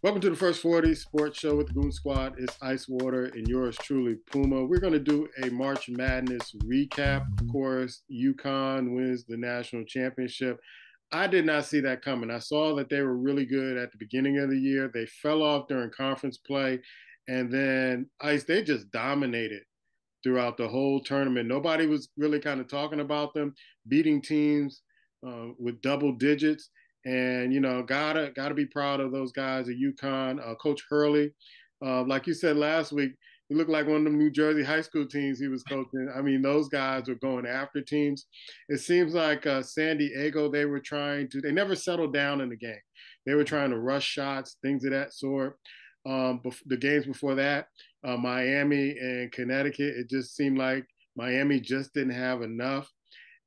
Welcome to the First 40 Sports Show with the Goon Squad. It's Ice Water and yours truly, Puma. We're going to do a March Madness recap. Of course, UConn wins the national championship. I did not see that coming. I saw that they were really good at the beginning of the year. They fell off during conference play. And then Ice, they just dominated throughout the whole tournament. Nobody was really kind of talking about them beating teams with double digits. And gotta be proud of those guys at UConn. Coach Hurley, like you said last week, he looked like one of them New Jersey high school teams he was coaching. I mean, those guys were going after teams. It seems like San Diego, they never settled down in the game. They were trying to rush shots, things of that sort. The games before that, Miami and Connecticut, it just seemed like Miami just didn't have enough.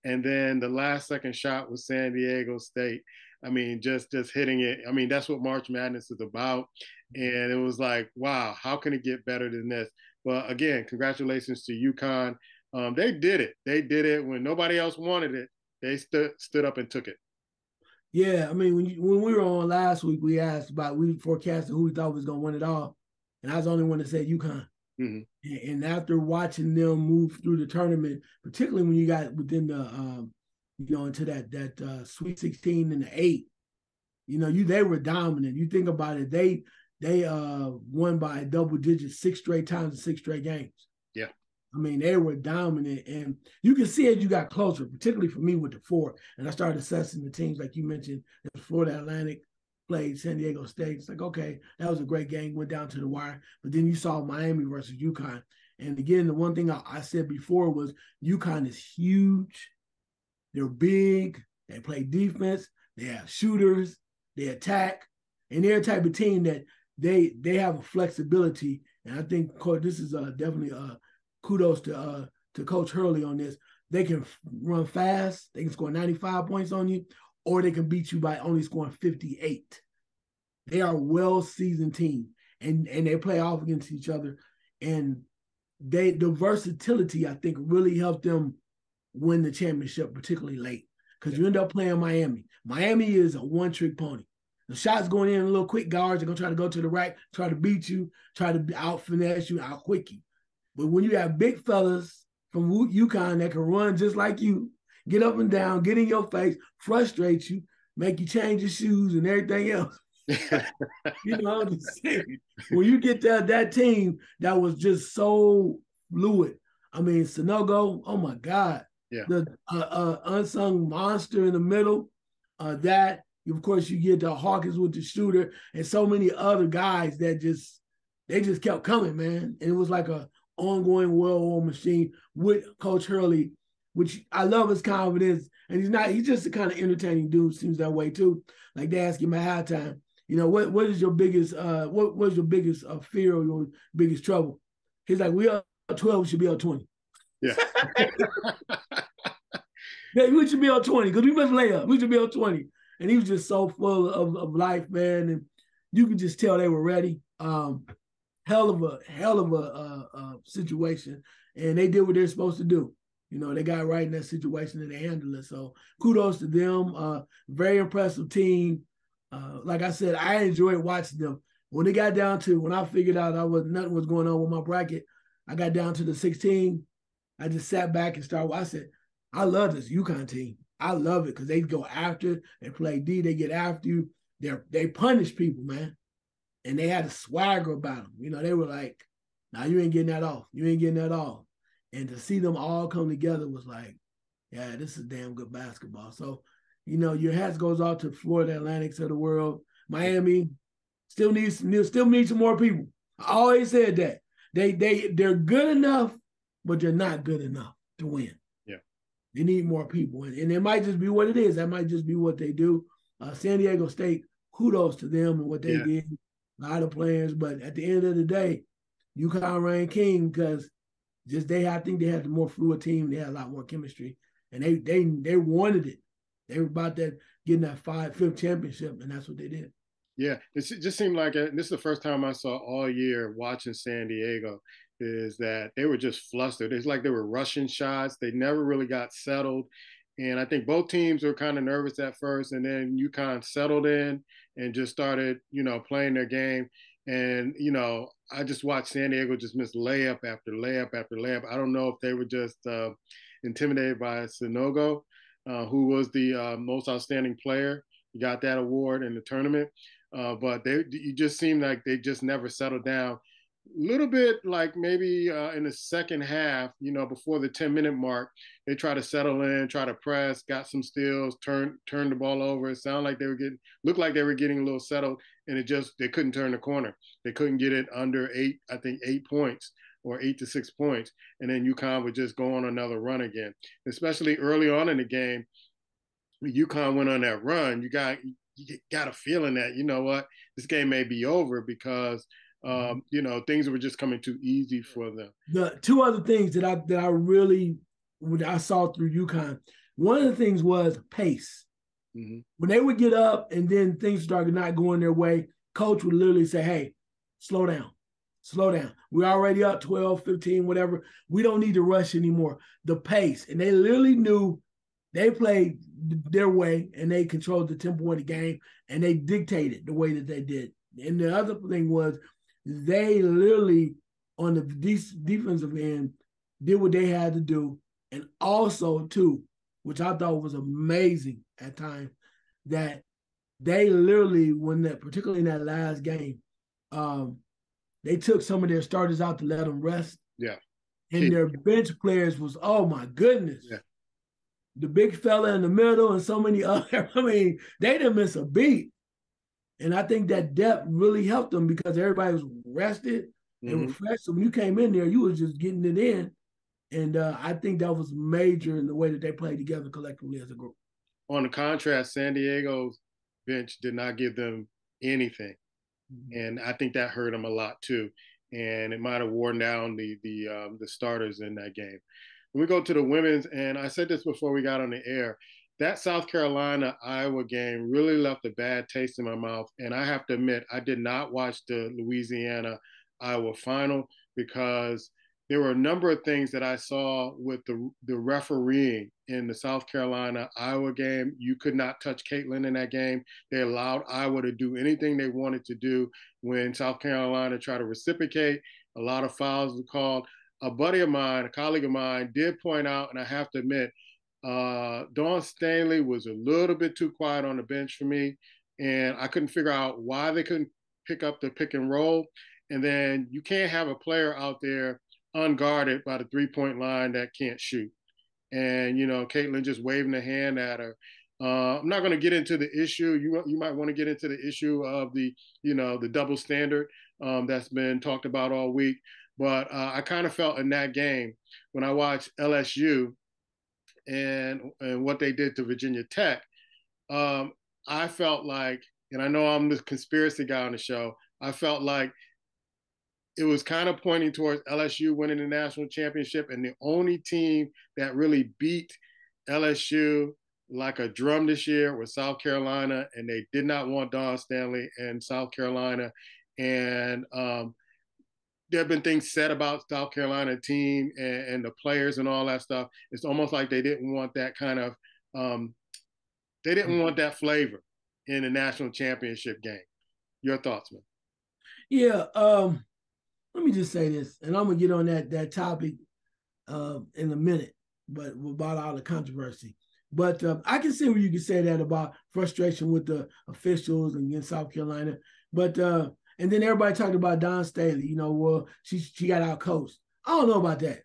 And then the last second shot was San Diego State. I mean, just hitting it. I mean, that's what March Madness is about. And it was like, wow, how can it get better than this? But again, congratulations to UConn. They did it. They did it when nobody else wanted it. They stood up and took it. Yeah, I mean, when we were on last week, we forecasted who we thought was going to win it all, and I was the only one that said UConn. Mm-hmm. And after watching them move through the tournament, particularly when you got within the into that Sweet 16 and the 8, they were dominant. You think about it, they won by double digits 6 straight times in 6 straight games. Yeah. I mean, they were dominant, and you can see as you got closer, particularly for me with the 4, and I started assessing the teams like you mentioned. Florida Atlantic played San Diego State. It's like, okay, that was a great game, went down to the wire. But then you saw Miami versus UConn. And again, the one thing I said before was UConn is huge. They're big. They play defense. They have shooters. They attack. And they're a type of team that they have a flexibility. And I think this is definitely kudos to Coach Hurley on this. They can run fast. They can score 95 points on you, or they can beat you by only scoring 58. They are a well-seasoned team, and they play off against each other. And the versatility, I think, really helped them win the championship, particularly late, because you end up playing Miami. Miami is a one-trick pony. The shots going in a little quick guards. They're going to try to go to the rack, try to beat you, try to out-finesse you, out-quick you. But when you have big fellas from UConn that can run just like you, get up and down, get in your face, frustrate you, make you change your shoes and everything else. I'm just saying. When you get that team that was just so fluid. I mean, Sonogo, oh my God. Yeah. The unsung monster in the middle. That, of course, you get the Hawkins with the shooter and so many other guys that they just kept coming, man. And it was like a ongoing well-oiled machine with Coach Hurley, which I love his confidence. And he's just a kind of entertaining dude, seems that way too. Like they ask him at halftime, what is your biggest what was your biggest fear or your biggest trouble? He's like, we are 12, we should be on 20. Yeah. We should be on 20 because we must lay up. We should be on 20. And he was just so full of life, man. And you could just tell they were ready. Hell of a situation. And they did what they're supposed to do. They got right in that situation and they handled it. So kudos to them. Very impressive team. Like I said, I enjoyed watching them. When I figured out nothing was going on with my bracket, I got down to the 16. I just sat back and started. I said, I love this UConn team. I love it because they go after, they play D, they get after you. They punish people, man. And they had a swagger about them. They were like, nah, you ain't getting that off. You ain't getting that off. And to see them all come together was like, yeah, this is damn good basketball. So, your hats goes off to Florida Atlantics of the world. Miami still needs some more people. I always said that. They're good enough, but they're not good enough to win. Yeah. They need more people. And it might just be what it is. That might just be what they do. San Diego State, kudos to them and what they did. A lot of players, but at the end of the day, UConn reigned king because I think they had the more fluid team. They had a lot more chemistry, and they wanted it. They were about that getting that 5th championship, and that's what they did. Yeah, it just seemed like this is the first time I saw all year watching San Diego is that they were just flustered. It's like they were rushing shots. They never really got settled. And I think both teams were kind of nervous at first, and then UConn settled in and just started, playing their game. And, I just watched San Diego just miss layup after layup after layup. I don't know if they were just intimidated by Sinogo, who was the most outstanding player. He got that award in the tournament. But you just seemed like they just never settled down. A little bit like maybe in the second half, before the 10-minute mark, they try to settle in, try to press, got some steals, turn the ball over. It sounded like looked like they were getting a little settled, and they couldn't turn the corner. They couldn't get it under 8 points or 8 to 6 points. And then UConn would just go on another run again, especially early on in the game. UConn went on that run. You got a feeling that, you know what, this game may be over because things were just coming too easy for them. The two other things that I really I saw through UConn, one of the things was pace. Mm-hmm. When they would get up and then things started not going their way, coach would literally say, hey, slow down. We're already up 12, 15, whatever. We don't need to rush anymore. The pace. And they literally knew they played their way and they controlled the tempo of the game and they dictated the way that they did. And the other thing was they literally, on the defensive end, did what they had to do. And also, too, which I thought was amazing at times, that they literally, particularly in that last game, they took some of their starters out to let them rest. Yeah. And their bench players was, oh, my goodness. Yeah. The big fella in the middle and so many other, they didn't miss a beat. And I think that depth really helped them because everybody was rested and refreshed. So when you came in there, you was just getting it in. And I think that was major in the way that they played together collectively as a group. On the contrast, San Diego's bench did not give them anything. Mm-hmm. And I think that hurt them a lot too. And it might have worn down the starters in that game. When we go to the women's, and I said this before we got on the air, that South Carolina-Iowa game really left a bad taste in my mouth. And I have to admit, I did not watch the Louisiana-Iowa final because there were a number of things that I saw with the refereeing in the South Carolina-Iowa game. You could not touch Caitlin in that game. They allowed Iowa to do anything they wanted to do. When South Carolina tried to reciprocate, a lot of fouls were called. A buddy of mine, a colleague of mine, did point out, and I have to admit, Dawn Stanley was a little bit too quiet on the bench for me, and I couldn't figure out why they couldn't pick up the pick and roll. And then you can't have a player out there unguarded by the three-point line that can't shoot. And, Caitlin just waving a hand at her. I'm not going to get into the issue. You might want to get into the issue of the double standard that's been talked about all week. But I kind of felt in that game when I watched LSU and what they did to Virginia Tech, I felt like, and I know I'm the conspiracy guy on the show, I felt like it was kind of pointing towards LSU winning the national championship, and the only team that really beat LSU like a drum this year was South Carolina, and they did not want Dawn Stanley in South Carolina. And there have been things said about South Carolina team and the players and all that stuff. It's almost like they didn't want that kind of they didn't want that flavor in the national championship game. Your thoughts, man? Yeah, let me just say this, and I'm gonna get on that topic in a minute, but about all the controversy. But I can see where you can say that about frustration with the officials against South Carolina. But and then everybody talked about Dawn Staley. Well, she got out coached. I don't know about that.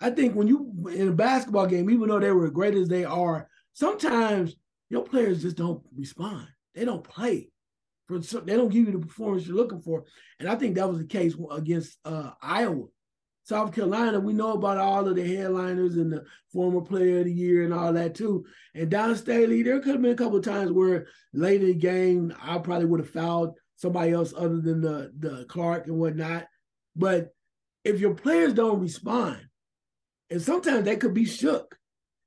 I think when you in a basketball game, even though they were as great as they are, sometimes your players just don't respond. They don't play. They don't give you the performance you're looking for. And I think that was the case against Iowa. South Carolina, we know about all of the headliners and the former player of the year and all that too. And Dawn Staley, there could have been a couple of times where late in the game, I probably would have fouled somebody else other than the Clark and whatnot. But if your players don't respond, and sometimes they could be shook.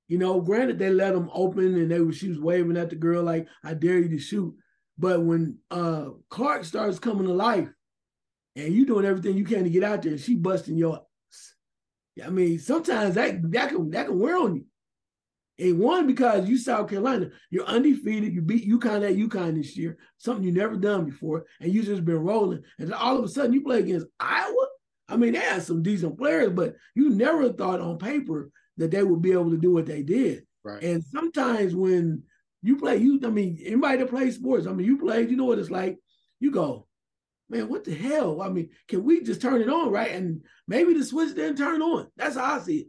Granted, they let them open and she was waving at the girl like, I dare you to shoot. But when Clark starts coming to life and you doing everything you can to get out there and she busting your ass, sometimes that can wear on you. And one, because you South Carolina, you're undefeated. You beat UConn at UConn this year, something you never done before, and you just been rolling. And all of a sudden, you play against Iowa. I mean, they had some decent players, but you never thought on paper that they would be able to do what they did. Right. And sometimes when you play, anybody that plays sports, you played, you know what it's like. You go, man, what the hell? I mean, can we just turn it on, right? And maybe the switch didn't turn on. That's how I see it.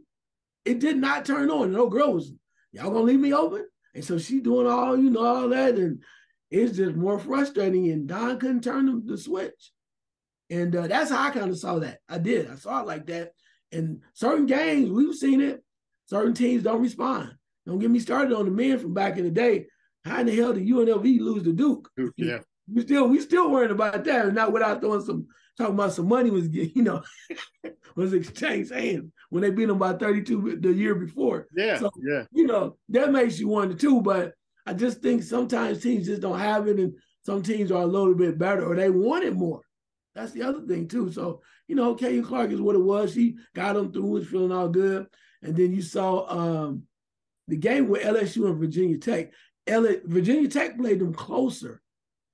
It did not turn on. No girl was, y'all gonna leave me open? And so she doing all, all that. And it's just more frustrating. And Don couldn't turn the switch. And that's how I kind of saw that. I did. I saw it like that. And certain games, we've seen it. Certain teams don't respond. Don't get me started on the men from back in the day. How in the hell did UNLV lose to Duke? Yeah. We still worried about that, and not without talking about some money was was exchanged hands when they beat them by 32 the year before. Yeah. So yeah. That makes you wonder too. But I just think sometimes teams just don't have it, and some teams are a little bit better or they want it more. That's the other thing too. So Caitlin Clark is what it was. She got them through, was feeling all good, and then you saw the game with LSU and Virginia Tech. Virginia Tech played them closer.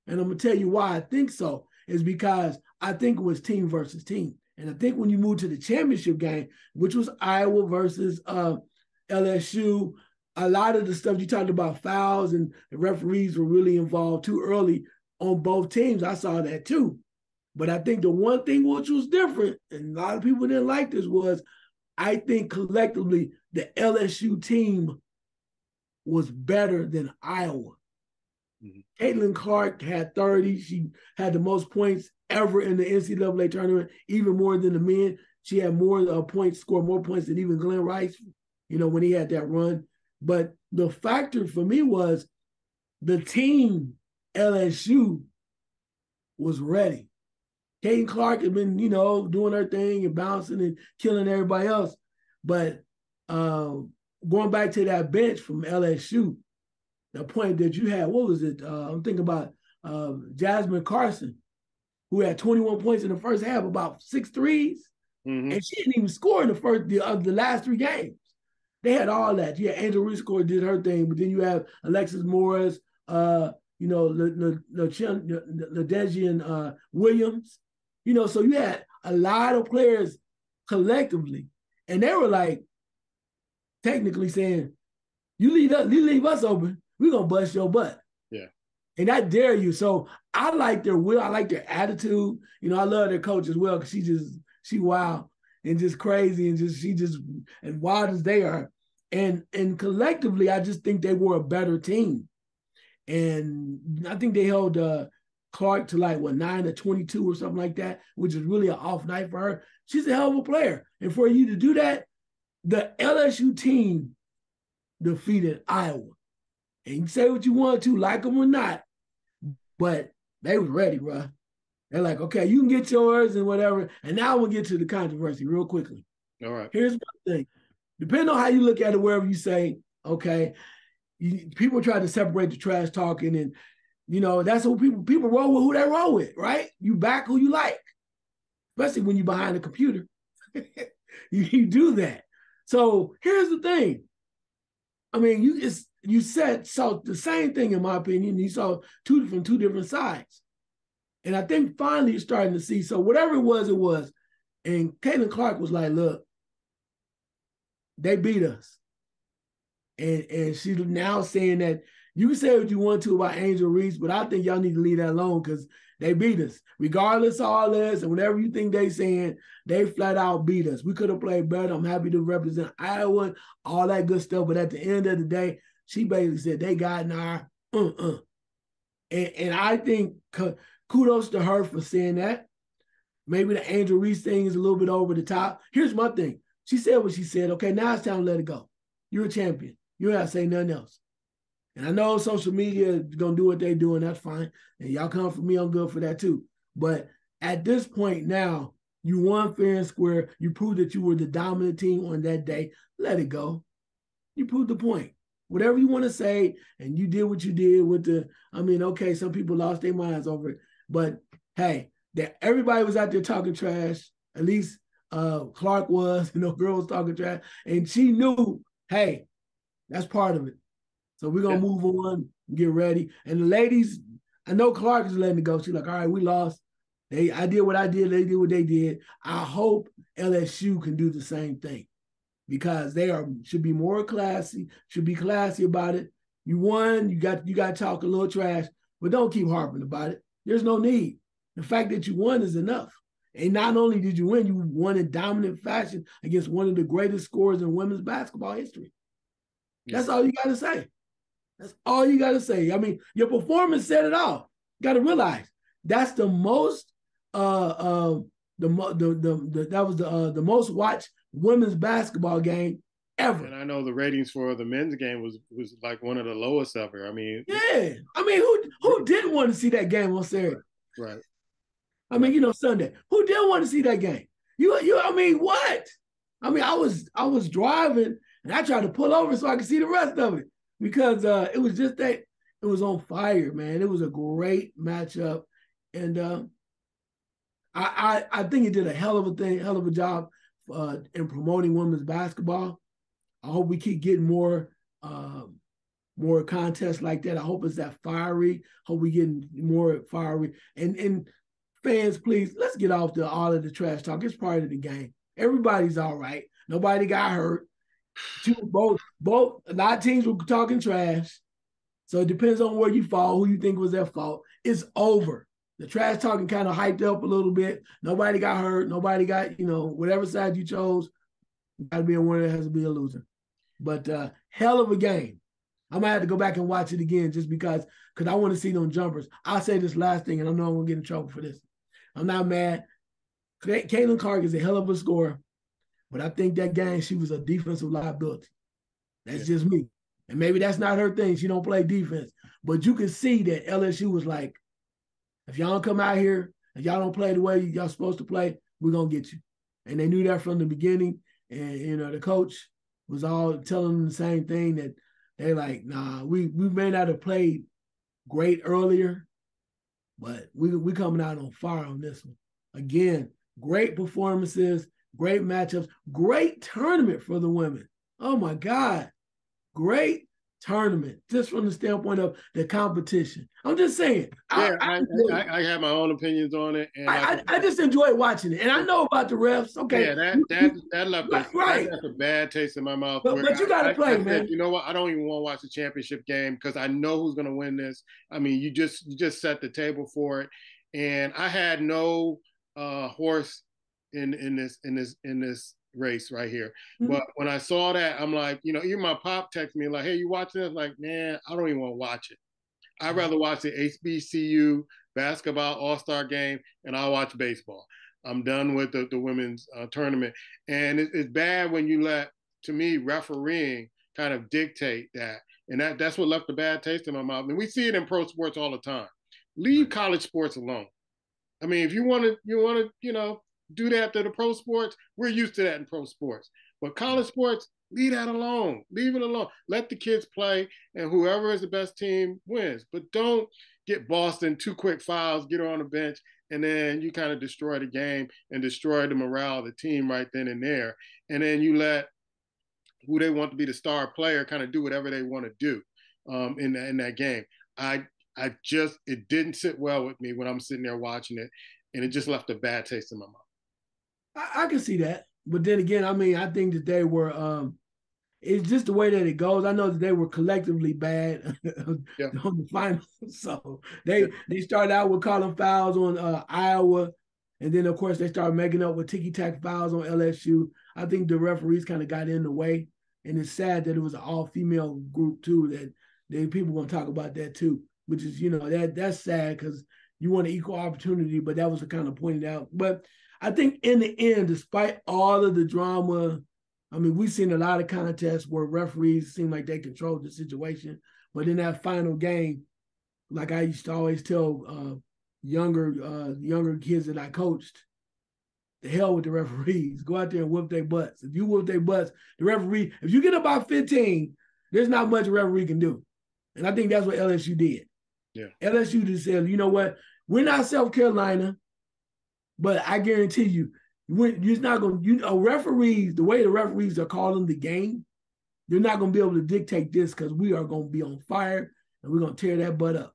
And I'm going to tell you why I think so, is because I think it was team versus team. And I think when you move to the championship game, which was Iowa versus LSU, a lot of the stuff you talked about, fouls and the referees were really involved too early on both teams. I saw that too. But I think the one thing which was different, and a lot of people didn't like this, was I think collectively the LSU team was better than Iowa. Mm-hmm. Caitlin Clark had 30. She had the most points ever in the NCAA tournament, even more than the men. She had more points, scored more points than even Glenn Rice, when he had that run. But the factor for me was the team LSU was ready. Caitlin Clark had been, doing her thing and bouncing and killing everybody else. But going back to that bench from LSU, the point that you had, what was it? I'm thinking about Jasmine Carson, who had 21 points in the first half, about 6 threes, mm-hmm. and she didn't even score in the last 3 games. They had all that. Yeah, Angel Reese did her thing, but then you have Alexis Morris, LaDejian Williams, so you had a lot of players collectively, and they were like technically saying, you leave us open, we're going to bust your butt. Yeah. And I dare you. So I like their will. I like their attitude. I love their coach as well, because she wild and just crazy, and she and wild as they are. And collectively, I just think they were a better team. And I think they held Clark to 9 to 22 or something like that, which is really an off night for her. She's a hell of a player. And for you to do that, the LSU team defeated Iowa. And you say what you want to, like them or not, but they was ready, bro. They're like, okay, you can get yours and whatever. And now we'll get to the controversy real quickly. All right. Here's my thing. Depending on how you look at it, wherever you say, okay, people try to separate the trash talking, and that's what people roll with who they roll with, right? You back who you like, especially when you're behind a computer. you do that. So here's the thing. I mean, you saw the same thing, in my opinion. You saw two different sides. And I think finally you're starting to see, so whatever it was. And Caitlin Clark was like, look, they beat us. And she's now saying that you can say what you want to about Angel Reese, but I think y'all need to leave that alone, because they beat us. Regardless of all this and whatever you think they saying, they flat out beat us. We could have played better. I'm happy to represent Iowa, all that good stuff. But at the end of the day, she basically said they got in our And I think kudos to her for saying that. Maybe the Angel Reese thing is a little bit over the top. Here's my thing. She said what she said. Okay, now it's time to let it go. You're a champion. You don't have to say nothing else. And I know social media is going to do what they do, and that's fine. And y'all come for me, I'm good for that too. But at this point now, you won fair and square. You proved that you were the dominant team on that day. Let it go. You proved the point. Whatever you want to say, and you did what you did with okay, some people lost their minds over it. But hey, everybody was out there talking trash. At least Clark was, girl was talking trash. And she knew, hey, That's part of it. So we're gonna move on, get ready. And the ladies, I know Clark is letting it go. She's like, all right, we lost. I did what I did, they did what they did. I hope LSU can do the same thing because they should be more classy, should be classy about it. You won, you got to talk a little trash, but don't keep harping about it. There's no need. The fact that you won is enough. And not only did you win, you won in dominant fashion against one of the greatest scorers in women's basketball history. That's all you got to say. That's all you got to say. I mean, your performance said it all. You got to realize that's the most that was the most watched women's basketball game ever. And I know the ratings for the men's game was like one of the lowest ever. I mean, yeah. I mean, who didn't want to see that game on Saturday? Right. I mean, you know, Sunday. Who didn't want to see that game? I mean, what? I mean, I was driving and I tried to pull over so I could see the rest of it because it was just that it was on fire, man. It was a great matchup, and I think it did a hell of a job in promoting women's basketball. I hope we keep getting more contests like that. I hope it's that fiery. Hope we getting more fiery. And fans, please, let's get off all of the trash talk. It's part of the game. Everybody's all right. Nobody got hurt. Both a lot of teams were talking trash. So it depends on where you fall, who you think was their fault. It's over. The trash talking kind of hyped up a little bit. Nobody got hurt. Nobody got, whatever side you chose, got to be a winner, has to be a loser. But hell of a game. I might have to go back and watch it again just because I want to see them jumpers. I'll say this last thing, and I know I'm going to get in trouble for this. I'm not mad. Caitlin Clark is a hell of a scorer, but I think that game, she was a defensive liability. That's just me. And maybe that's not her thing. She don't play defense. But you can see that LSU was like, if y'all don't come out here and y'all don't play the way y'all supposed to play, we're going to get you. And they knew that from the beginning. And, the coach was all telling them the same thing, that they like, nah, we may not have played great earlier, but we coming out on fire on this one. Again, great performances, great matchups, great tournament for the women. Oh, my God. Great tournament, just from the standpoint of the competition. I'm just saying. Yeah, I have my own opinions on it, and I just enjoy watching it. And I know about the refs. Okay, yeah, that left a bad taste in my mouth. But you got to play, man. You know what? I don't even want to watch the championship game because I know who's going to win this. I mean, you just set the table for it, and I had no horse in this race right here. Mm-hmm. But when I saw that, I'm like, even my pop texted me like, hey, you watching this? Like, man, I don't even want to watch it. I'd rather watch the HBCU basketball all-star game, and I'll watch baseball. I'm done with the women's tournament. And it's bad when you let, to me, refereeing kind of dictate that. And that's what left a bad taste in my mouth. And we see it in pro sports all the time. Leave college sports alone. I mean, if you want to, do that to the pro sports, we're used to that in pro sports. But college sports, leave that alone. Leave it alone. Let the kids play, and whoever is the best team wins. But don't get Boston 2 quick fouls, get her on the bench, and then you kind of destroy the game and destroy the morale of the team right then and there. And then you let who they want to be the star player kind of do whatever they want to do in that game. It didn't sit well with me when I'm sitting there watching it, and it just left a bad taste in my mouth. I can see that. But then again, I mean, I think that they were it's just the way that it goes. I know that they were collectively bad on the finals. So they started out with calling fouls on Iowa. And then, of course, they started making up with ticky-tack fouls on LSU. I think the referees kind of got in the way. And it's sad that it was an all-female group, too, that people going to talk about that, too, which is, that's sad because you want an equal opportunity, but that was the kind of pointed out. But I think in the end, despite all of the drama, I mean, we've seen a lot of contests where referees seem like they controlled the situation. But in that final game, like I used to always tell younger kids that I coached, the hell with the referees. Go out there and whoop their butts. If you whoop their butts, the referee, if you get about 15, there's not much a referee can do. And I think that's what LSU did. Yeah. LSU just said, you know what? We're not South Carolina. But I guarantee you, you're not going to, referees, the way the referees are calling the game, They're not going to be able to dictate this because we are going to be on fire and we're going to tear that butt up.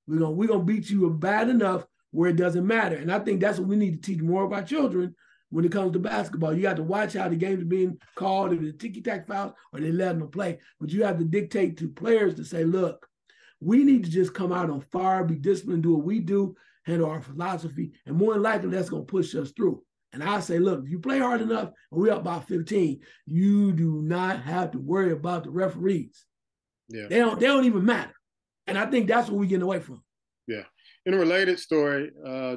We're gonna beat you bad enough where it doesn't matter. And I think that's what we need to teach more of our children when it comes to basketball. You have to watch how the games are being called, if it's ticky-tack fouls or they let them play. But you have to dictate to players to say, look, we need to just come out on fire, be disciplined, do what we do, handle our philosophy, and more than likely that's going to push us through. And I say, look, if you play hard enough and we're up by 15, you do not have to worry about the referees. Yeah. They don't even matter. And I think that's what we're getting away from. Yeah. In a related story,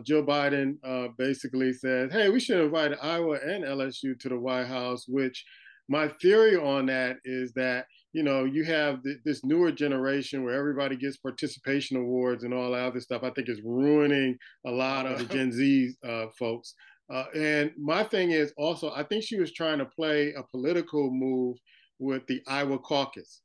Joe Biden basically said, hey, we should invite Iowa and LSU to the White House, which my theory on that is that, you know, you have this newer generation where everybody gets participation awards and all that other stuff. I think is ruining a lot of the Gen Z folks. And my thing is also, I think she was trying to play a political move with the Iowa caucus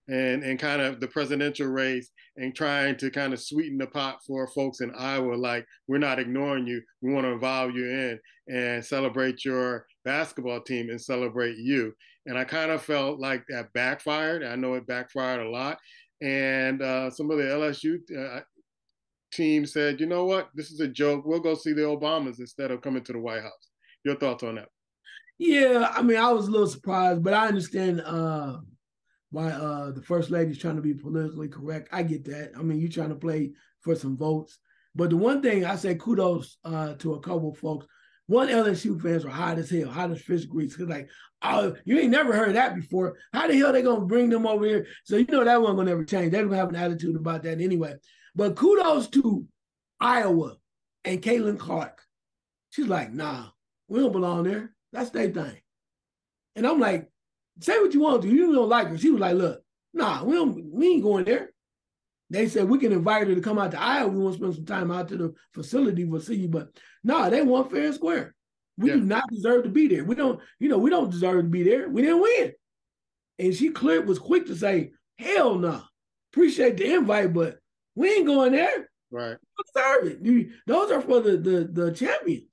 and kind of the presidential race and trying to kind of sweeten the pot for folks in Iowa. Like, we're not ignoring you. We want to involve you in and celebrate your basketball team and celebrate you. And I kind of felt like that backfired. I know it backfired a lot. And some of the LSU team said, you know what, this is a joke. We'll go see the Obamas instead of coming to the White House. Your thoughts on that? Yeah, I mean, I was a little surprised, but I understand why the first lady's trying to be politically correct. I get that. I mean, you're trying to play for some votes. But the one thing I say kudos to a couple of folks. One, LSU fans were hot as hell, hot as fish grease. Cause like, oh, you ain't never heard that before. How the hell they gonna bring them over here? So you know that wasn't gonna ever change. They're gonna have an attitude about that anyway. But kudos to Iowa and Caitlin Clark. She's like, nah, we don't belong there. That's their thing. And I'm like, say what you want to. You don't like her. She was like, look, nah, we ain't going there. They said we can invite her to come out to Iowa. We want to spend some time out to the facility. We'll see you. But nah, they want fair and square. We do not deserve to be there. We don't deserve to be there. We didn't win. And she was quick to say, hell no. Nah. Appreciate the invite, but we ain't going there. Right. Deserve it. Those are for the champions.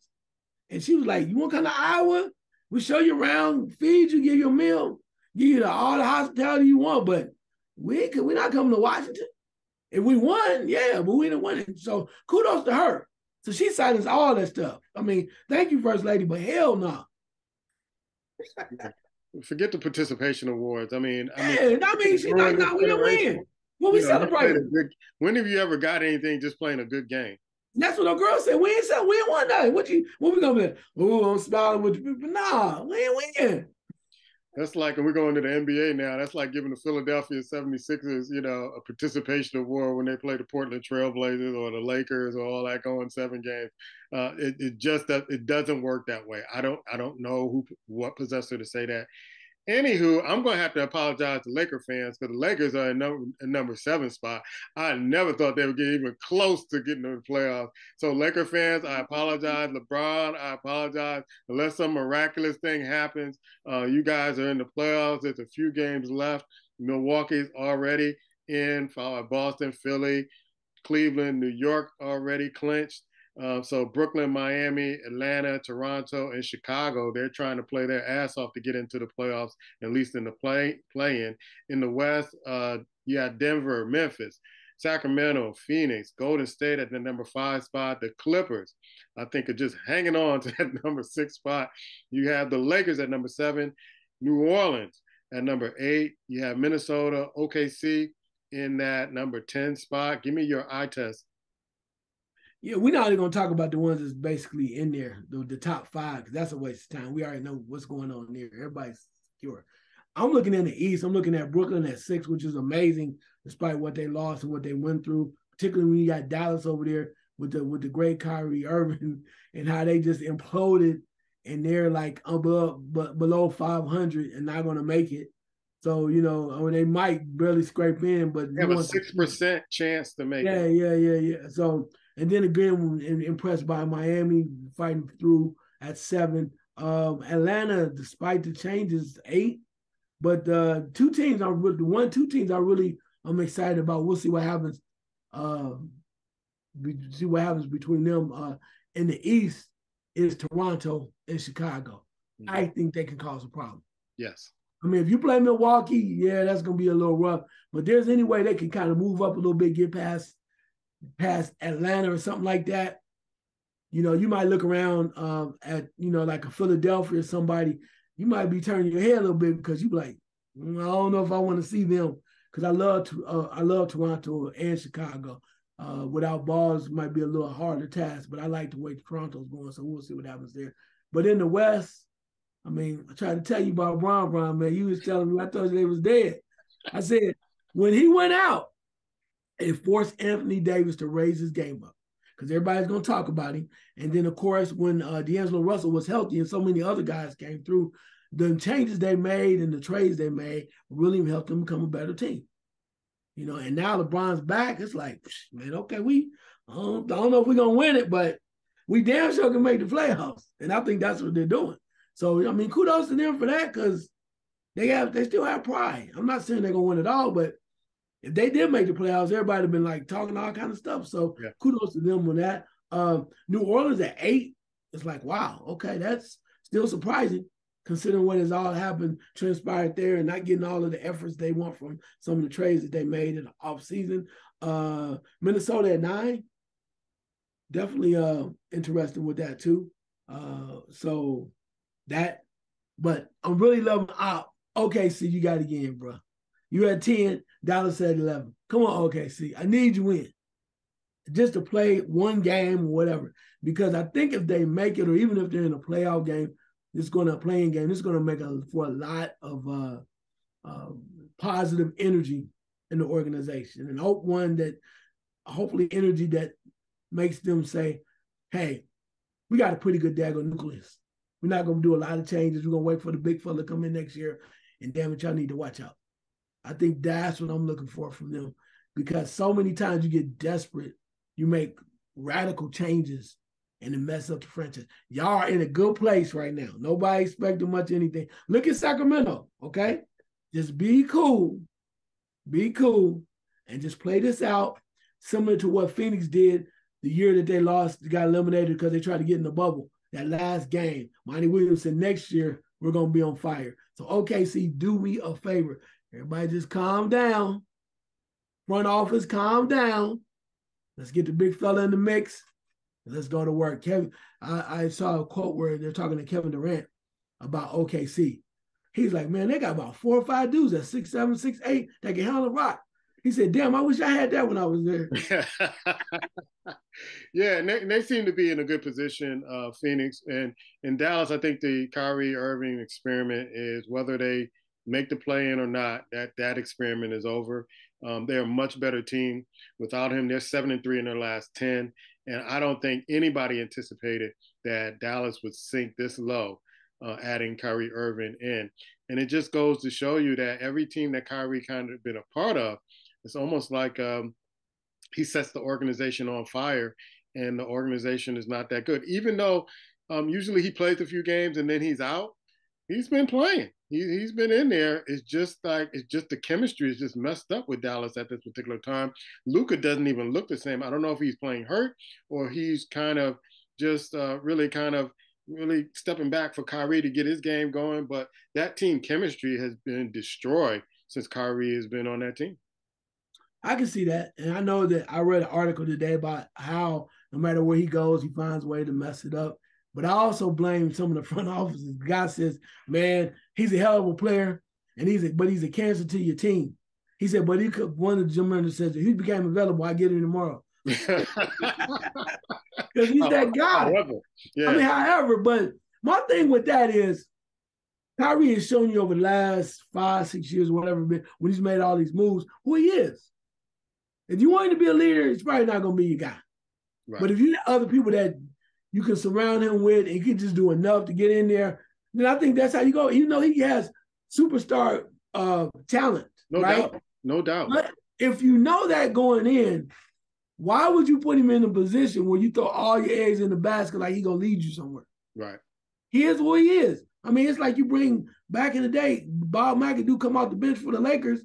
And she was like, you want to come to Iowa? We show you around, feed you, give you a meal, give you all the hospitality you want, but we're not coming to Washington. If we won, yeah, but we didn't win it. So kudos to her. So she silenced all that stuff. I mean, thank you, First Lady, but hell no. Forget the participation awards. I mean, she's like, no, we didn't win. What we celebrating? When have you ever got anything just playing a good game? That's what the girl said. We ain't won nothing. What we gonna be? Oh, I'm smiling with you. Nah, we ain't win. That's like, and we're going to the NBA now. That's like giving the Philadelphia 76ers, you know, a participation award when they play the Portland Trailblazers or the Lakers or all that going 7 games. It doesn't work that way. I don't know what possessed her to say that. Anywho, I'm going to have to apologize to Laker fans because the Lakers are in number 7 spot. I never thought they would get even close to getting to the playoffs. So Laker fans, I apologize. LeBron, I apologize. Unless some miraculous thing happens, you guys are in the playoffs. There's a few games left. Milwaukee's already in, followed by Boston, Philly, Cleveland, New York already clinched. So Brooklyn, Miami, Atlanta, Toronto, and Chicago, they're trying to play their ass off to get into the playoffs, at least in the play-in. In the West, you got Denver, Memphis, Sacramento, Phoenix, Golden State at the number 5 spot. The Clippers, I think, are just hanging on to that number 6 spot. You have the Lakers at number 7, New Orleans at number 8. You have Minnesota, OKC in that number 10 spot. Give me your eye test. Yeah, we're not even going to talk about the ones that's basically in there, the top 5, because that's a waste of time. We already know what's going on there. Everybody's secure. I'm looking in the East. I'm looking at Brooklyn at 6, which is amazing, despite what they lost and what they went through, particularly when you got Dallas over there with the great Kyrie Irving and how they just imploded, and they're like below 500 and not going to make it. So, you know, I mean, they might barely scrape in, but they have a 6% chance to make it. Yeah. So, and then again, impressed by Miami fighting through at 7. Atlanta, despite the changes, 8. But the 2 teams I'm excited about. We'll see what happens. See what happens between them. In the East is Toronto and Chicago. Mm-hmm. I think they can cause a problem. Yes. I mean, if you play Milwaukee, yeah, that's going to be a little rough. But there's any way they can kind of move up a little bit, get past Atlanta or something like that. You know, you might look around at, you know, like a Philadelphia or somebody. You might be turning your head a little bit because you be like, I don't know if I want to see them because I love Toronto and Chicago. Without balls, it might be a little harder task, but I like the way Toronto's going, so we'll see what happens there. But in the West, I mean, I tried to tell you about Bron, man. You was telling me, I thought they was dead. I said, when he went out, it forced Anthony Davis to raise his game up because everybody's going to talk about him. And then, of course, when D'Angelo Russell was healthy and so many other guys came through, the changes they made and the trades they made really helped them become a better team. You know, and now LeBron's back. It's like, man, okay, I don't know if we're going to win it, but we damn sure can make the playoffs. And I think that's what they're doing. So, I mean, kudos to them for that because they still have pride. I'm not saying they're going to win it all, but if they did make the playoffs, everybody would have been like talking all kind of stuff. So kudos to them on that. New Orleans at 8, it's like, wow, okay, that's still surprising considering what has all happened, transpired there and not getting all of the efforts they want from some of the trades that they made in the offseason. Minnesota at 9, definitely interested with that too. So that, but I'm really loving OKC, you got to get in, bro. You at 10, Dallas at 11. Come on, OKC. I need you in. Just to play one game or whatever. Because I think if they make it, or even if they're in a playoff game, it's going to playing game, it's going to make for a lot of positive energy in the organization. And hopefully energy that makes them say, hey, we got a pretty good daggone nucleus. We're not going to do a lot of changes. We're going to wait for the big fella to come in next year. And damn it, y'all need to watch out. I think that's what I'm looking for from them because so many times you get desperate, you make radical changes and it mess up the franchise. Y'all are in a good place right now. Nobody expecting much anything. Look at Sacramento, okay? Just be cool, and just play this out similar to what Phoenix did the year that they got eliminated because they tried to get in the bubble. That last game, Monty Williams said next year we're going to be on fire. So OKC, do me a favor. Everybody just calm down. Front office, calm down. Let's get the big fella in the mix. And let's go to work. Kevin, I saw a quote where they're talking to Kevin Durant about OKC. He's like, man, they got about 4 or 5 dudes at 6'7", 6'8" that can handle the rock. He said, damn, I wish I had that when I was there. Yeah, and they seem to be in a good position, Phoenix. And in Dallas, I think the Kyrie Irving experiment is whether they make the play-in or not, that experiment is over. They're a much better team. Without him, they're 7-3 in their last 10. And I don't think anybody anticipated that Dallas would sink this low, adding Kyrie Irving in. And it just goes to show you that every team that Kyrie kind of been a part of, it's almost like he sets the organization on fire, and the organization is not that good. Even though usually he plays a few games and then he's out, he's been playing. He's been in there. It's just the chemistry is just messed up with Dallas at this particular time. Luka doesn't even look the same. I don't know if he's playing hurt or he's kind of just really stepping back for Kyrie to get his game going. But that team chemistry has been destroyed since Kyrie has been on that team. I can see that. And I know that I read an article today about how no matter where he goes, he finds a way to mess it up. But I also blame some of the front offices. The guy says, man, he's a hell of a player, and he's a cancer to your team. He said, but one of the gym members says, if he became available, I get him tomorrow. Because he's that guy. However, but my thing with that is, Kyrie has shown you over the last 5, 6 years, whatever, when he's made all these moves, who he is. If you want him to be a leader, he's probably not going to be your guy. Right. But if you have other people that you can surround him with and he can just do enough to get in there, then I think that's how you go. Even though he has superstar talent. No doubt. But if you know that going in, why would you put him in a position where you throw all your eggs in the basket like he's going to lead you somewhere? Right. He is who he is. I mean, it's like you bring back in the day, Bob McAdoo come off the bench for the Lakers,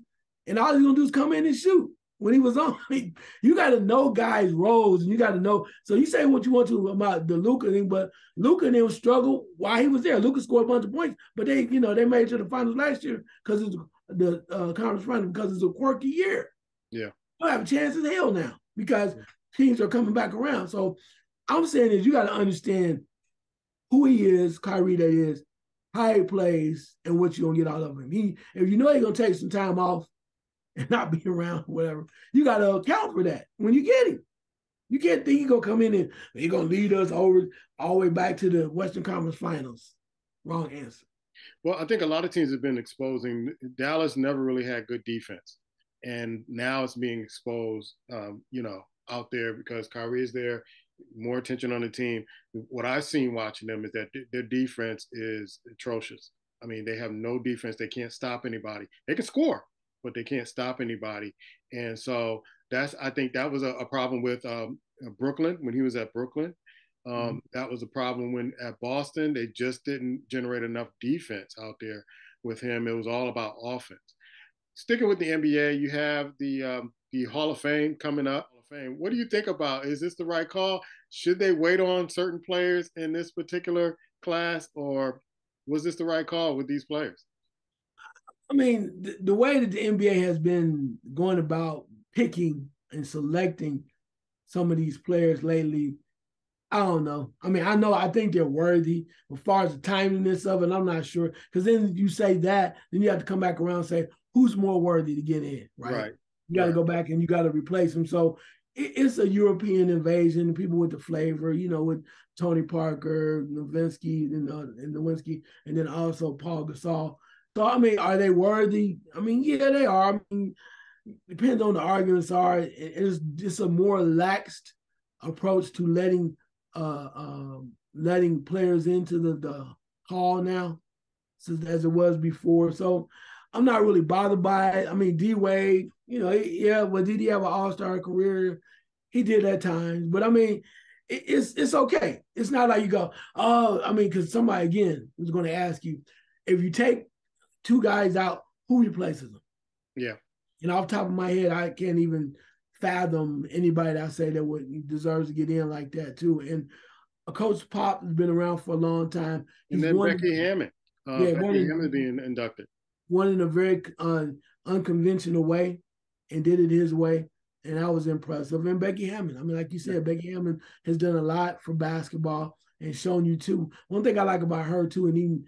and all he's going to do is come in and shoot. when he was on. You got to know guys' roles, and you got to know. So you say what you want to about the Luka thing, but Luka and them struggled while he was there. Luka scored a bunch of points, but they made it to the finals last year because it's the conference finals because it's a quirky year. Yeah, you have a chance as hell now because teams are coming back around. So I'm saying is you got to understand who he is, Kyrie that is, how he plays, and what you're gonna get out of him. If you know he's gonna take some time off and not be around, whatever, you got to account for that when you get him. You can't think he's gonna come in and he's gonna lead us over all the way back to the Western Conference Finals. Wrong answer. Well, I think a lot of teams have been exposing. Dallas never really had good defense, and now it's being exposed. Out there because Kyrie is there, more attention on the team. What I've seen watching them is that their defense is atrocious. I mean, they have no defense. They can't stop anybody. They can score, but they can't stop anybody. And so I think that was a problem with Brooklyn when he was at Brooklyn. That was a problem when at Boston, they just didn't generate enough defense out there with him. It was all about offense. Sticking with the NBA, you have the Hall of Fame coming up. What do you think about? Is this the right call? Should they wait on certain players in this particular class, or was this the right call with these players? I mean, the way that the NBA has been going about picking and selecting some of these players lately, I don't know. I mean, I think they're worthy. As far as the timeliness of it, I'm not sure. Because then you say that, then you have to come back around and say, who's more worthy to get in, right? You got to go back and you got to replace them. So it's a European invasion. People with the flavor, with Tony Parker, Nowitzki, and Nowinski, and then also Paul Gasol. So, I mean, are they worthy? I mean, yeah, they are. I mean, depends on the arguments are. It's just a more laxed approach to letting players into the hall now, as it was before. So I'm not really bothered by it. I mean, D Wade, did he have an all-star career? He did at times, but I mean, it's okay. It's not like you go, because somebody again was going to ask you, if you take two guys out, who replaces them? Yeah. And off the top of my head, I can't even fathom anybody that I say that deserves to get in like that too. And Coach Pop has been around for a long time. And then Becky Hammond. Becky Hammond being inducted. Won in a very unconventional way and did it his way. And that was impressive. And Becky Hammond, I mean, like you said, Becky Hammond has done a lot for basketball and shown you too. One thing I like about her too, and even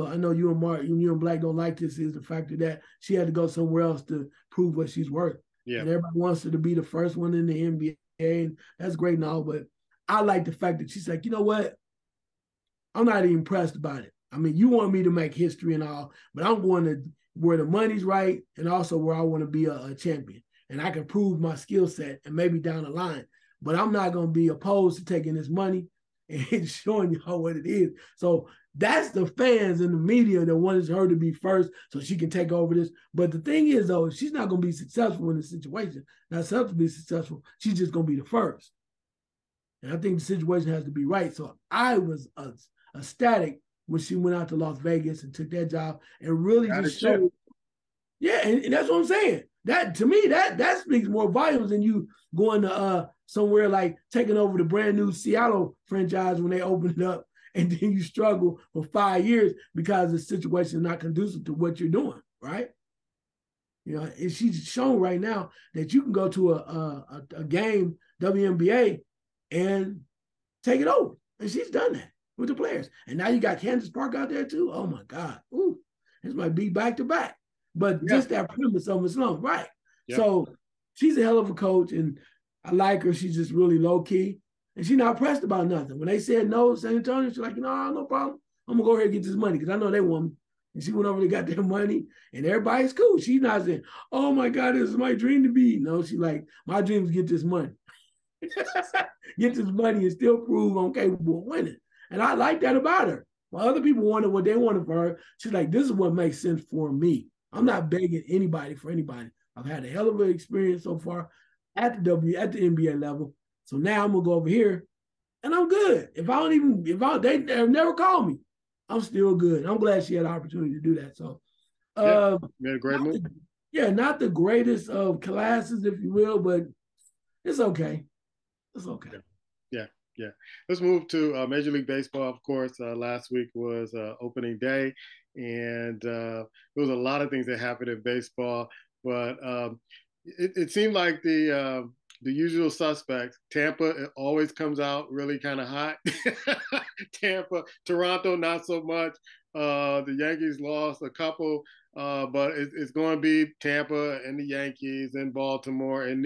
I know you and Mark, you and Black don't like this, is the fact that she had to go somewhere else to prove what she's worth. Yeah. And everybody wants her to be the first one in the NBA, and that's great and all, but I like the fact that she's like, you know what? I'm not even impressed about it. I mean, you want me to make history and all, but I'm going to where the money's right and also where I want to be a champion. And I can prove my skill set and maybe down the line. But I'm not going to be opposed to taking this money and showing y'all what it is. So that's the fans and the media that wanted her to be first so she can take over this. But the thing is, though, if she's not going to be successful in this situation, not set up to be successful, she's just going to be the first. And I think the situation has to be right. So I was ecstatic when she went out to Las Vegas and took that job and really just showed. Yeah, and that's what I'm saying. That to me, that speaks more volumes than you going to somewhere like taking over the brand new Seattle franchise when they open it up, and then you struggle for 5 years because the situation is not conducive to what you're doing, right? And she's shown right now that you can go to a game, WNBA, and take it over. And she's done that with the players. And now you got Candace Park out there too. Oh my God. Ooh, this might be back to back. But just that premise of it's long, right? Yeah. So she's a hell of a coach, and I like her. She's just really low key, and she's not pressed about nothing. When they said no, San Antonio, she's like, no problem. I'm gonna go ahead and get this money because I know they want me. And she went over and got their money, and everybody's cool. She's not saying, "Oh my God, this is my dream to be." No, she's like, "My dream is get this money, get this money, and still prove I'm capable of winning." And I like that about her. While other people wanted what they wanted for her, she's like, "This is what makes sense for me. I'm not begging anybody for anybody. I've had a hell of an experience so far at the NBA level. So now I'm gonna go over here, and I'm good. They've never called me, I'm still good. I'm glad she had the opportunity to do that. So, yeah, made a great move. Yeah, not the greatest of classes, if you will, but it's okay. It's okay. Yeah. Yeah. Yeah. Let's move to Major League Baseball. Of course, last week was opening day, and there was a lot of things that happened in baseball. But it seemed like the usual suspects. Tampa, it always comes out really kind of hot. Tampa, Toronto, not so much. The Yankees lost a couple, but it's going to be Tampa and the Yankees and Baltimore, and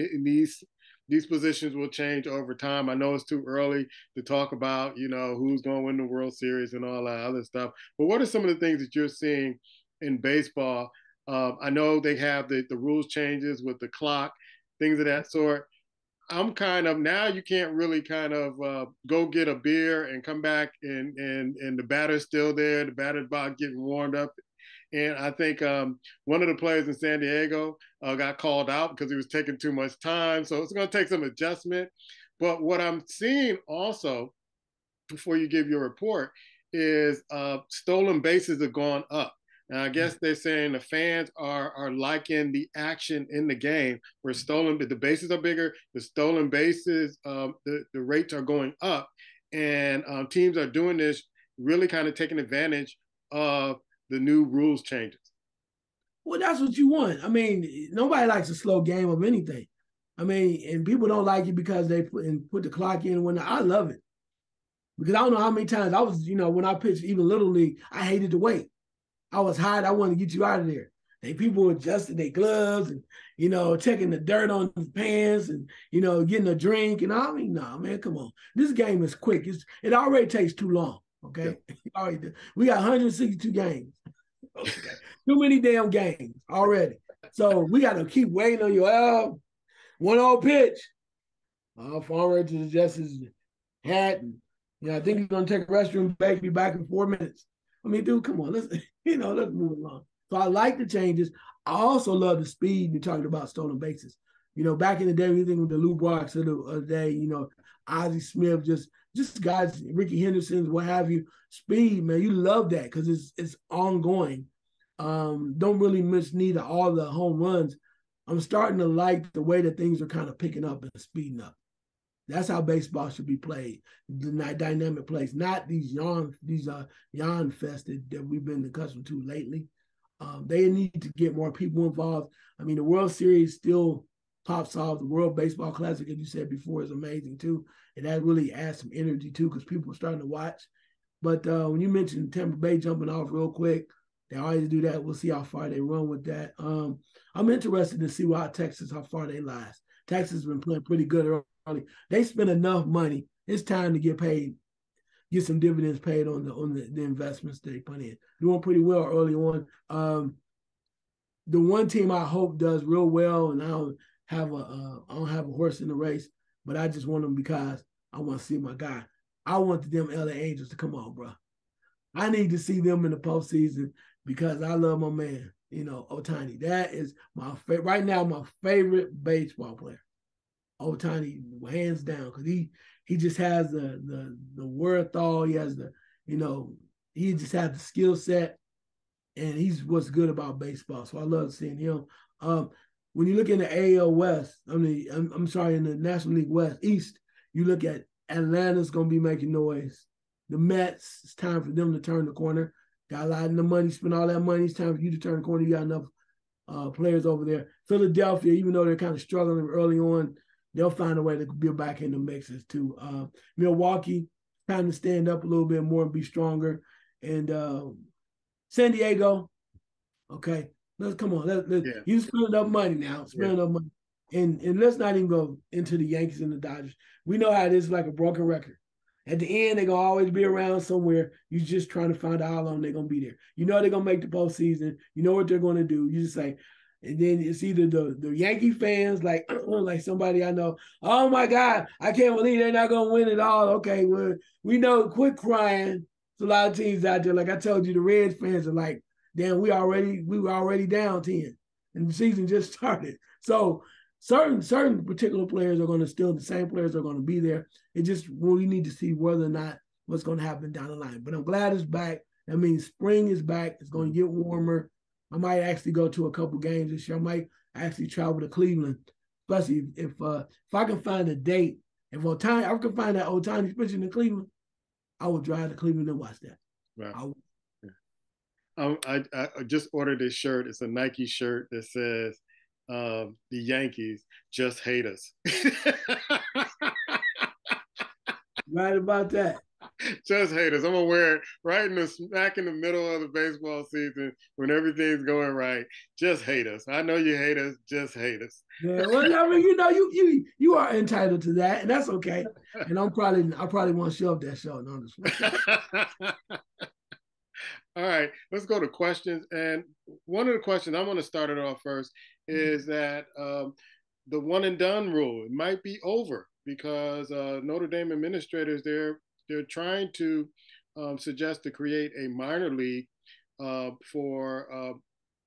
these positions will change over time. I know it's too early to talk about, who's going to win the World Series and all that other stuff. But what are some of the things that you're seeing in baseball? I know they have the rules changes with the clock, things of that sort. I'm kind of now you can't really kind of go get a beer and come back and the batter's still there. The batter's about getting warmed up. And I think one of the players in San Diego got called out because he was taking too much time. So it's going to take some adjustment. But what I'm seeing also, before you give your report, is stolen bases have gone up. And I guess they're saying the fans are liking the action in the game where the bases are bigger, the stolen bases, the rates are going up. And teams are doing this, really kind of taking advantage of the new rules changes. Well, that's what you want. I mean, nobody likes a slow game of anything. I mean, and people don't like it because they put the clock in when I love it. Because I don't know how many times I was, when I pitched even Little League, I hated to wait. I was hot. I wanted to get you out of there. And people adjusted their gloves and, checking the dirt on his pants and, getting a drink. And I mean, no, man, come on. This game is quick. It already takes too long. Okay. Yeah. We got 162 games. Okay. Too many damn games already. So we got to keep waiting on your 1-0 pitch. Farmer just adjusts his hat. And, I think he's going to take a restroom break, be back in 4 minutes. I mean, dude, come on. Let's move along. So I like the changes. I also love the speed. You're talking about stolen bases. Back in the day, when you think of the Lou Brock of the day, Ozzie Smith, just guys, Ricky Henderson's, what have you, speed, man. You love that because it's ongoing. Don't really miss need of all the home runs. I'm starting to like the way that things are kind of picking up and speeding up. That's how baseball should be played. The dynamic plays, not these yawn fested that we've been accustomed to lately. They need to get more people involved. I mean, the World Series still pops off. The World Baseball Classic, as you said before, is amazing too. And that really adds some energy too because people are starting to watch. But when you mentioned Tampa Bay jumping off real quick, they always do that. We'll see how far they run with that. I'm interested to see how far they last. Texas has been playing pretty good early. They spent enough money. It's time to get paid, get some dividends paid on the investments they put in. Doing pretty well early on. The one team I hope does real well, and I don't have a horse in the race, but I just want them because I want to see my guy. I want them LA Angels to come on, bro. I need to see them in the postseason because I love my man, Ohtani. That is right now my favorite baseball player. Ohtani, hands down, because he just has the wherewithal. He has he just has the skill set, and he's what's good about baseball. So I love seeing him. When you look in the AL West, I'm sorry, in the National League West East, you look at Atlanta's going to be making noise. The Mets, it's time for them to turn the corner. Got a lot of the money, spend all that money. It's time for you to turn the corner. You got enough players over there. Philadelphia, even though they're kind of struggling early on, they'll find a way to be back in the mixes too. Milwaukee, time to stand up a little bit more and be stronger. And San Diego, okay, come on. Yeah. You spend enough money now. Spend enough money. And let's not even go into the Yankees and the Dodgers. We know how it is, like a broken record. At the end, they're going to always be around somewhere. You're just trying to find out how long they're going to be there. You know they're going to make the postseason. You know what they're going to do. You just say, and then it's either the Yankee fans, like somebody I know, oh, my God, I can't believe they're not going to win it all. Okay, well, we know, quit crying. There's a lot of teams out there. Like I told you, the Reds fans are like, damn, we were already down 10. And the season just started. So certain particular players are going to still, the same players are going to be there. It just, we need to see whether or not what's going to happen down the line. But I'm glad it's back. That means spring is back. It's going to get warmer. I might actually go to a couple games this year. I might actually travel to Cleveland, especially if I can find a date. If I can find that Ohtani pitching in Cleveland, I would drive to Cleveland and watch that. Wow. I just ordered this shirt. It's a Nike shirt that says the Yankees just hate us. Right about that. Just hate us. I'm gonna wear it right in the smack in the middle of the baseball season when everything's going right. Just hate us. I know you hate us. Just hate us. Yeah, well, I mean, you are entitled to that, and that's okay. And I probably won't show up that show. No, all right, let's go to questions. And one of the questions I want to start it off first is that the one and done rule, it might be over because Notre Dame administrators they're trying to suggest to create a minor league for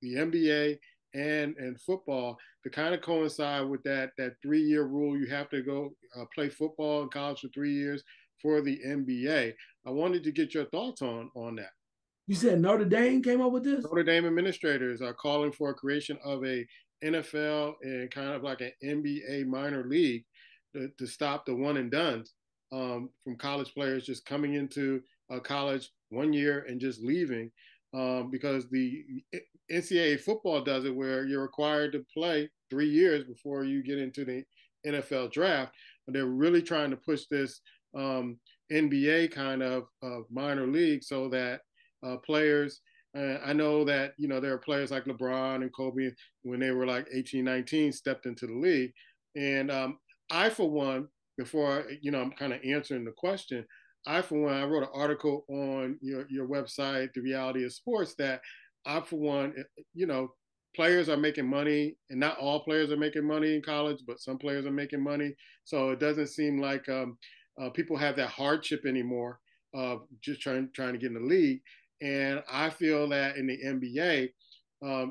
the NBA and football to kind of coincide with that 3-year rule. You have to go play football in college for 3 years for the NBA. I wanted to get your thoughts on that. You said Notre Dame came up with this? Notre Dame administrators are calling for a creation of a NFL and kind of like an NBA minor league to stop the one and dones from college players just coming into college 1 year and just leaving because the NCAA football does it where you're required to play 3 years before you get into the NFL draft. And they're really trying to push this NBA kind of minor league so that players, I know that, there are players like LeBron and Kobe when they were like 18, 19, stepped into the league. And I, for one, before, I'm kind of answering the question, I wrote an article on your website, The Reality of Sports, that I, for one, players are making money, and not all players are making money in college, but some players are making money. So it doesn't seem like people have that hardship anymore of just trying to get in the league. And I feel that in the NBA,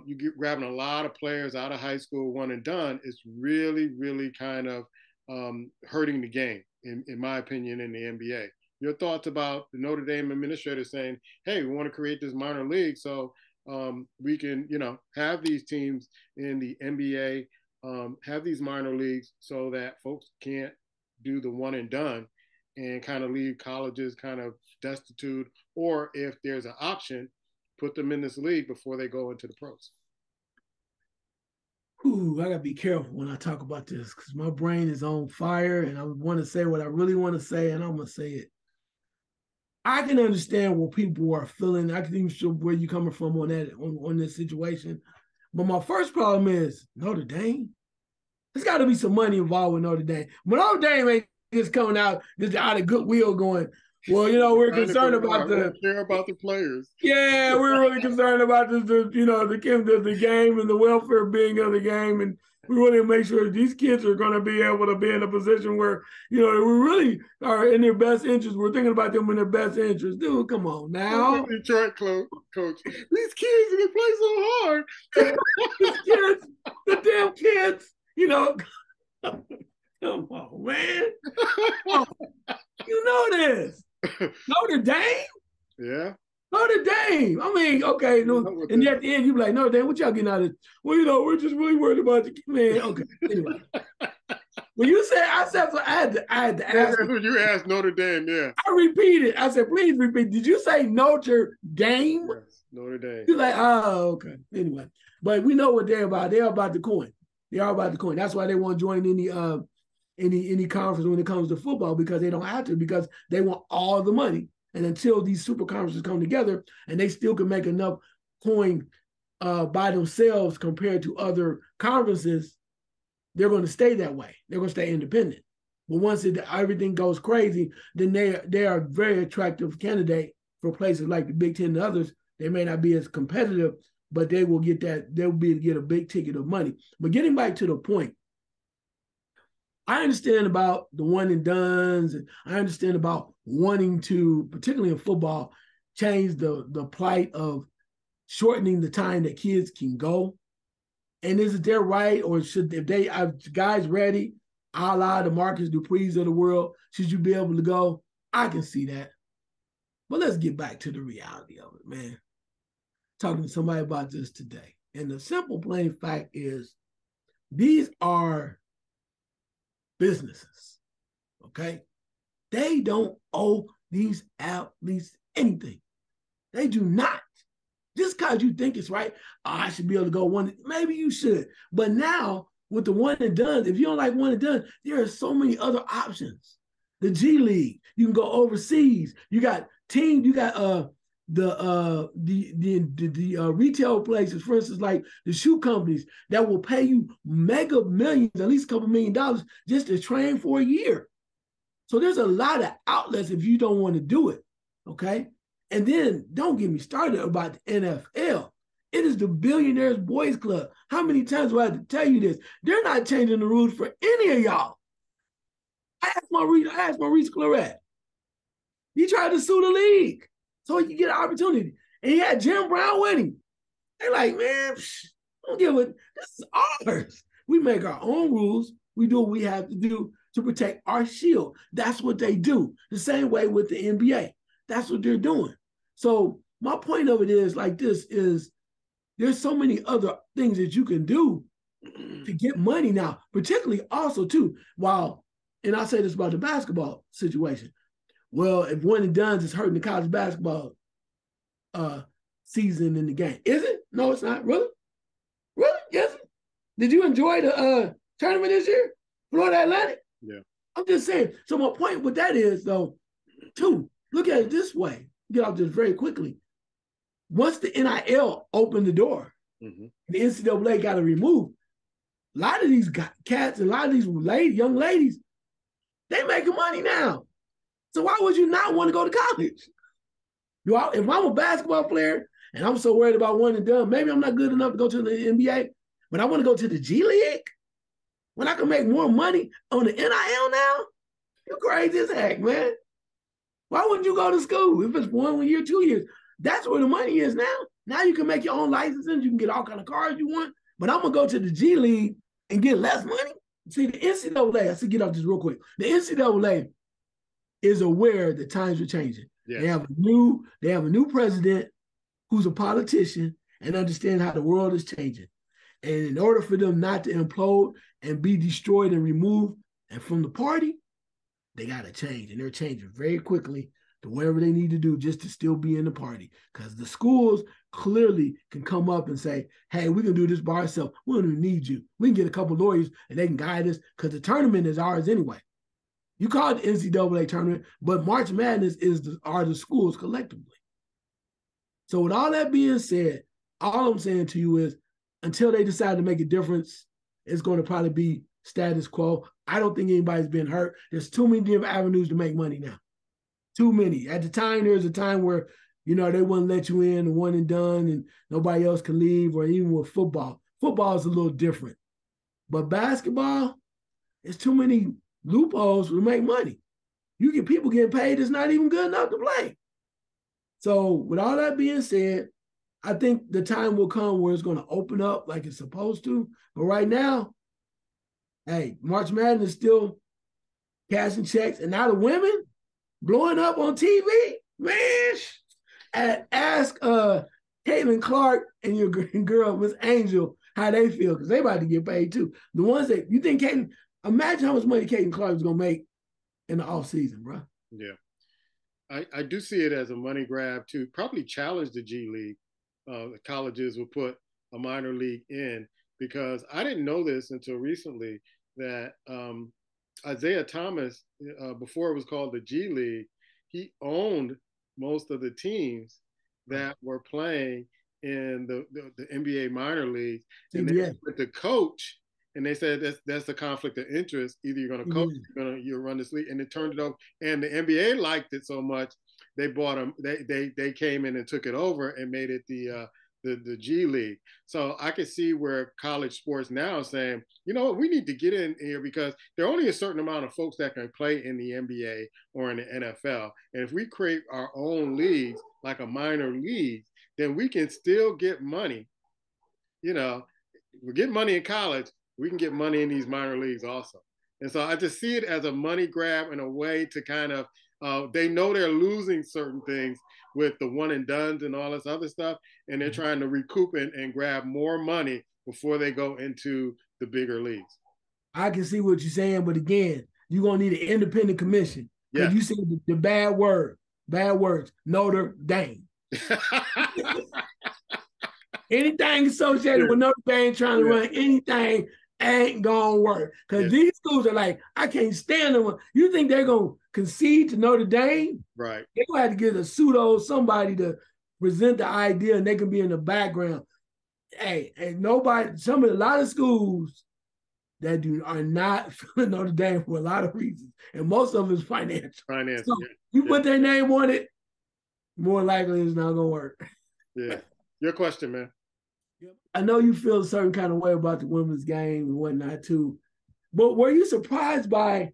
you get grabbing a lot of players out of high school, one and done. It's really, really kind of hurting the game, in my opinion, in the NBA. Your thoughts about the Notre Dame administrator saying, hey, we want to create this minor league so we can, have these teams in the NBA, have these minor leagues so that folks can't do the one and done and kind of leave colleges kind of destitute, or if there's an option, put them in this league before they go into the pros. Ooh, I gotta be careful when I talk about this because my brain is on fire and I want to say what I really want to say, and I'm gonna say it. I can understand what people are feeling. I can even show where you're coming from on that on this situation. But my first problem is Notre Dame. There's got to be some money involved with Notre Dame. But Notre Dame ain't just coming out just out of goodwill going, well, we're concerned about care about the players. Yeah, we're really concerned about the game and the welfare being of the game, and we want to make sure these kids are going to be able to be in a position where we really are in their best interest. We're thinking about them in their best interest. Dude, come on now, Detroit coach. These kids, they play so hard. These kids, the damn kids. Come on, man. You know this. Notre Dame? Yeah. Notre Dame. I mean, okay. No, and at the end, you be like, Notre Dame, what y'all getting out of this? Well, we're just really worried about the man. Okay. Anyway. When you said, I had to ask. You asked Notre Dame, yeah. I repeated. I said, please repeat. Did you say Notre Dame? Yes, Notre Dame. You're like, oh, okay. Anyway. But we know what they're about. They're about the coin. They are about the coin. That's why they won't join any conference when it comes to football, because they don't have to, because they want all the money. And until these super conferences come together and they still can make enough coin by themselves compared to other conferences, they're going to stay that way. They're going to stay independent. But once everything goes crazy, then they are a very attractive candidate for places like the Big Ten and others. They may not be as competitive, but they will get that. They'll get a big ticket of money. But getting back to the point, I understand about the one and dones, and I understand about wanting to, particularly in football, change the plight of shortening the time that kids can go. And is it their right, or should, if they are guys ready, a la the Marcus Duprees of the world, should you be able to go? I can see that. But let's get back to the reality of it, man. talking to somebody about this today. And the simple plain fact is these are businesses, okay? They don't owe these athletes anything. They do not. Just because you think it's right, oh, I should be able to go one, maybe you should. But now with the one and done, if you don't like one and done, there are so many other options. The G League, you can go overseas. You got teams, you got the retail places, for instance, like the shoe companies that will pay you mega millions, at least a couple $1,000,000 just to train for a year. So there's a lot of outlets if you don't want to do it, okay? And then don't get me started about the NFL. It is the Billionaires Boys Club. How many times do I have to tell you this? They're not changing the rules for any of y'all. I asked Maurice Claret. He tried to sue the league so he could get an opportunity. And he had Jim Brown with him. They're like, man, don't give it. This is ours. We make our own rules. We do what we have to do to protect our shield. That's what they do. The same way with the NBA. That's what they're doing. So my point of it is like this is there's so many other things that you can do to get money now, particularly also too, while, and I'll say this about the basketball situation. Well, if one and done is hurting the college basketball season in the game. Is it? No, it's not. Really? Really? Yes. Did you enjoy the tournament this year? Florida Atlantic? Yeah. I'm just saying. So my point with that is, though, too, look at it this way. Get off this very quickly. Once the NIL opened the door, the NCAA got to remove. A lot of these cats and a lot of these young ladies, they making money now. So why would you not want to go to college? If I'm a basketball player and I'm so worried about one and done, maybe I'm not good enough to go to the NBA, but I want to go to the G League when I can make more money on the NIL now? You're crazy as heck, man. Why wouldn't you go to school if it's 1 year, 2 years? That's where the money is now. Now you can make your own licenses. You can get all kind of cars you want. But I'm going to go to the G League and get less money. See, the NCAA, I should get off this real quick. The NCAA is aware that times are changing. Yes. They have a new president who's a politician and understands how the world is changing. And in order for them not to implode and be destroyed and removed and from the party, they got to change. And they're changing very quickly to whatever they need to do just to still be in the party. Because the schools clearly can come up and say, hey, we can do this by ourselves. We don't even need you. We can get a couple lawyers and they can guide us because the tournament is ours anyway. You call it the NCAA tournament, but March Madness are the schools collectively. So with all that being said, all I'm saying to you is until they decide to make a difference, it's going to probably be status quo. I don't think anybody's been hurt. There's too many different avenues to make money now. Too many. At the time, there was a time where, they wouldn't let you in, one and done, and nobody else can leave, or even with football. Football is a little different. But basketball, it's too many loopholes to make money. You get people getting paid that's not even good enough to play. So with all that being said, I think the time will come where it's going to open up like it's supposed to. But right now, hey, March Madness is still cashing checks. And now the women blowing up on TV, man. And ask Caitlin Clark and your girl, Miss Angel, how they feel, because they about to get paid too. The ones that you think Caitlin, imagine how much money Caitlin Clark is going to make in the offseason, bro. Yeah. I do see it as a money grab to probably challenge the G League. The colleges will put a minor league in, because I didn't know this until recently that Isaiah Thomas, before it was called the G League, he owned most of the teams that were playing in the NBA minor leagues. And then with the coach, and they said that's a conflict of interest. Either you're going to coach, you'll run this league, and it turned it over. And the NBA liked it so much, they bought them. They came in and took it over and made it the G League. So I can see where college sports now is saying, you know what, we need to get in here, because there are only a certain amount of folks that can play in the NBA or in the NFL. And if we create our own leagues, like a minor league, then we can still get money. We get money in college, we can get money in these minor leagues also. And so I just see it as a money grab and a way to kind of They know they're losing certain things with the one and dones and all this other stuff, and they're trying to recoup and grab more money before they go into the bigger leagues. I can see what you're saying, but again, you're gonna need an independent commission because Yes. you said the bad words, Notre Dame. Anything associated with Notre Dame trying to run anything ain't gonna work. Because these schools are like, I can't stand them. You think they're gonna concede to Notre Dame? Right. They're gonna have to get a pseudo somebody to present the idea and they can be in the background. Hey, and nobody, a lot of schools that are not filling Notre Dame for a lot of reasons. And most of it is financial. So you put their name on it, more likely it's not gonna work. Yeah. Your question, man. I know you feel a certain kind of way about the women's game and whatnot too, but were you surprised by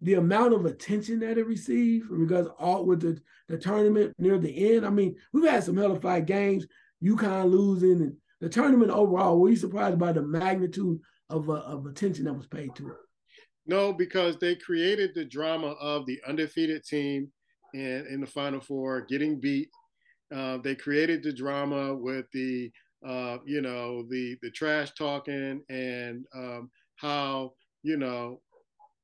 the amount of attention that it received? Because all with the tournament near the end, I mean, we've had some hellified games, UConn losing, and the tournament overall. Were you surprised by the magnitude of attention that was paid to it? No, because they created the drama of the undefeated team in the Final Four getting beat. They created the drama with the the trash talking and how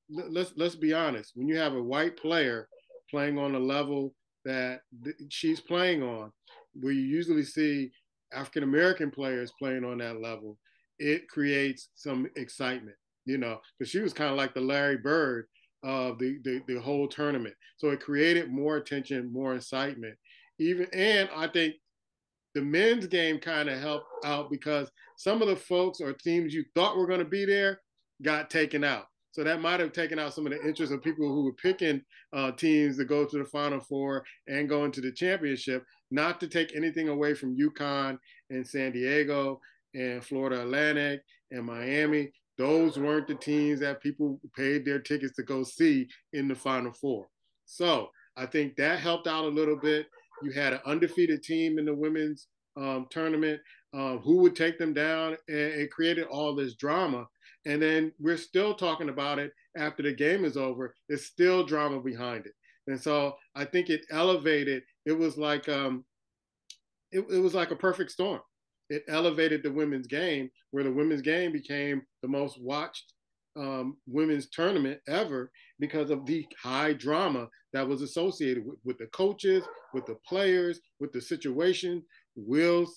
let's be honest. When you have a white player playing on a level that she's playing on, where you usually see African American players playing on that level, it creates some excitement. Because she was kind of like the Larry Bird of the whole tournament. So it created more attention, more excitement. And I think the men's game kind of helped out because some of the folks or teams you thought were going to be there got taken out. So that might have taken out some of the interest of people who were picking teams to go to the Final Four and go into the championship. Not to take anything away from UConn and San Diego and Florida Atlantic and Miami. Those weren't the teams that people paid their tickets to go see in the Final Four. So I think that helped out a little bit. You had an undefeated team in the women's tournament. Who would take them down? And it created all this drama. And then we're still talking about it after the game is over. There's still drama behind it. And so I think it elevated. It was like it was like a perfect storm. It elevated the women's game, where the women's game became the most watched women's tournament ever because of the high drama that was associated with the coaches, with the players, with the situation. Will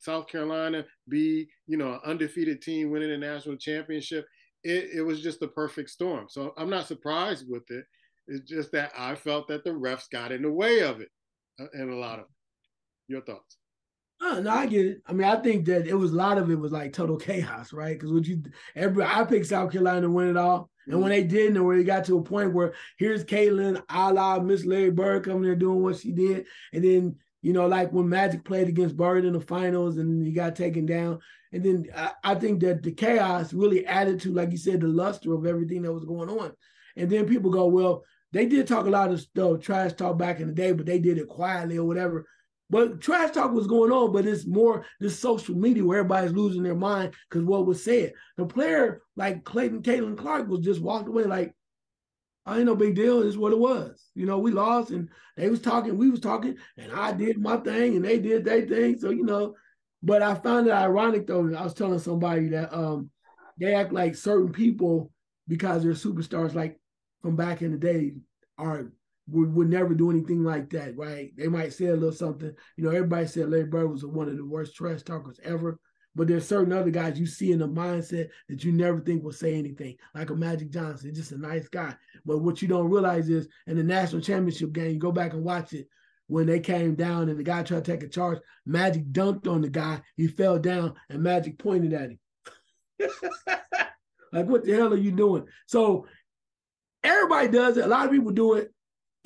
South Carolina be, an undefeated team winning a national championship? It was just the perfect storm. So I'm not surprised with it. It's just that I felt that the refs got in the way of it, and a lot of it. Your thoughts? No, I get it. I mean, I think that a lot of it was like total chaos, right? Because I picked South Carolina to win it all, and when they didn't, or it got to a point where here's Caitlin, a la Miss Larry Bird coming there doing what she did, and then like when Magic played against Bird in the finals, and he got taken down, and then I think that the chaos really added to, like you said, the luster of everything that was going on, and then people go, well, they did talk a lot of trash talk back in the day, but they did it quietly or whatever. But trash talk was going on, but it's more this social media where everybody's losing their mind because what was said. The player like Caitlin Clark was just walked away like, I ain't no big deal. It's what it was. We lost and they was talking, we was talking, and I did my thing and they did their thing. So, but I found it ironic though. I was telling somebody that they act like certain people, because they're superstars like from back in the day, would never do anything like that, right? They might say a little something. Everybody said Larry Bird was one of the worst trash talkers ever. But there's certain other guys you see in the mindset that you never think will say anything, like a Magic Johnson, just a nice guy. But what you don't realize is in the national championship game, you go back and watch it, when they came down and the guy tried to take a charge, Magic dunked on the guy. He fell down and Magic pointed at him. Like, what the hell are you doing? So everybody does it. A lot of people do it.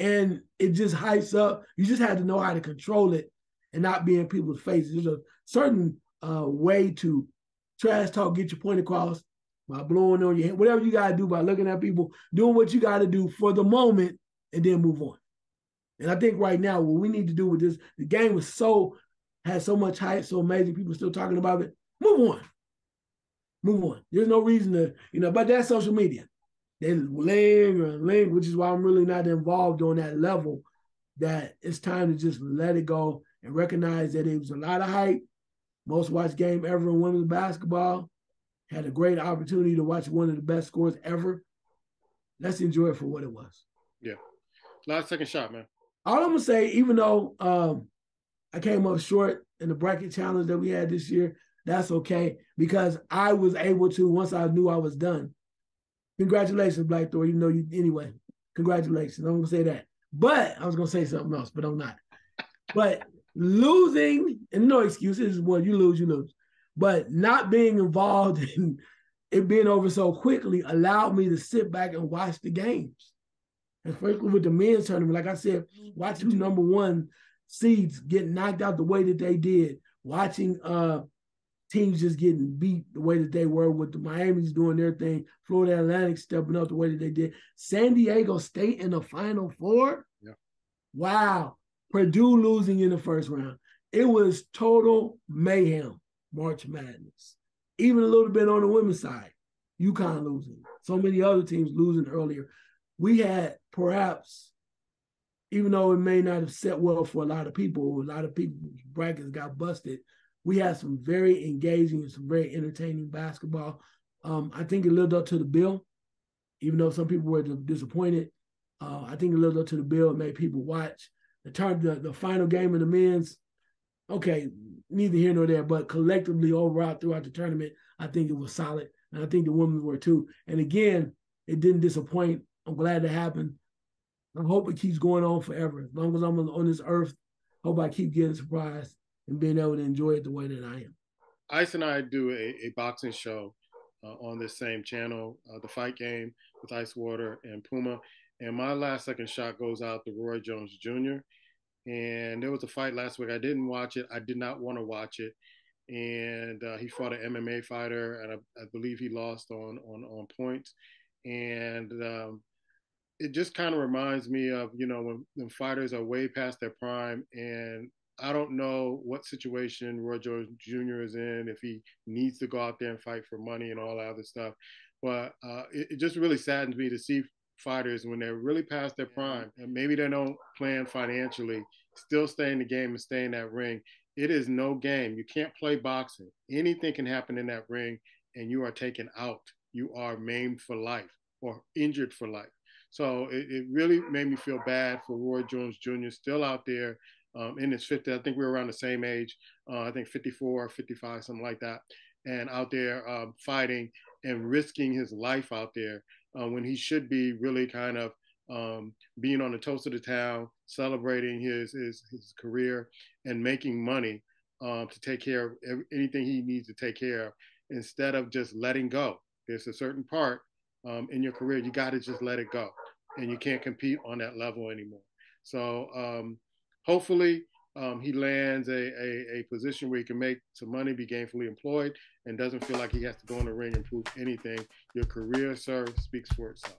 And it just hypes up. You just have to know how to control it and not be in people's faces. There's a certain way to trash talk, get your point across by blowing on your head, whatever you got to do by looking at people, doing what you got to do for the moment, and then move on. And I think right now, what we need to do with this, the game has so much hype, so amazing, people still talking about it. Move on. There's no reason to, but that's social media. they linger, which is why I'm really not involved on that level. That it's time to just let it go and recognize that it was a lot of hype. Most watched game ever in women's basketball. Had a great opportunity to watch one of the best scores ever. Let's enjoy it for what it was. Yeah. Last second shot, man. All I'm gonna say, even though I came up short in the bracket challenge that we had this year, that's okay because I was able to, once I knew I was done. Congratulations, Black Thor. You know you anyway. Congratulations. I'm gonna say that. But I was gonna say something else, but I'm not. But losing, and no excuses, well, you lose, you lose. But not being involved in it being over so quickly allowed me to sit back and watch the games. Especially with the men's tournament. Like I said, watching two number one seeds get knocked out the way that they did, watching teams just getting beat the way that they were with the Miami's doing their thing, Florida Atlantic stepping up the way that they did, San Diego State in the Final Four. Yeah. Wow. Purdue losing in the first round. It was total mayhem, March Madness. Even a little bit on the women's side, UConn losing. So many other teams losing earlier. We had perhaps, even though it may not have set well for a lot of people's brackets got busted, we had some very engaging and some very entertaining basketball. I think it lived up to the bill, even though some people were disappointed. I think it lived up to the bill. It made people watch. The final game of the men's, okay, neither here nor there, but collectively overall throughout the tournament, I think it was solid. And I think the women were too. And again, it didn't disappoint. I'm glad it happened. I hope it keeps going on forever. As long as I'm on this earth, I hope I keep getting surprised and being able to enjoy it the way that I am. Ice and I do a boxing show on this same channel, The Fight Game with Ice Water and Puma. And my last second shot goes out to Roy Jones Jr. And there was a fight last week. I didn't watch it. I did not want to watch it. And he fought an MMA fighter, and I believe he lost on points. And it just kind of reminds me of, when fighters are way past their prime, and I don't know what situation Roy Jones Jr. is in, if he needs to go out there and fight for money and all that other stuff. But it just really saddens me to see fighters when they're really past their prime and maybe they don't plan financially, still stay in the game and stay in that ring. It is no game. You can't play boxing. Anything can happen in that ring and you are taken out. You are maimed for life or injured for life. So it really made me feel bad for Roy Jones Jr. still out there in his 50s. I think we were around the same age. I think 54, 55, something like that. And out there fighting and risking his life out there when he should be really kind of being on the toast of the town, celebrating his career and making money to take care of anything he needs to take care of instead of just letting go. There's a certain part in your career, you got to just let it go and you can't compete on that level anymore. So hopefully he lands a position where he can make some money, be gainfully employed, and doesn't feel like he has to go in the ring and prove anything. Your career, sir, speaks for itself.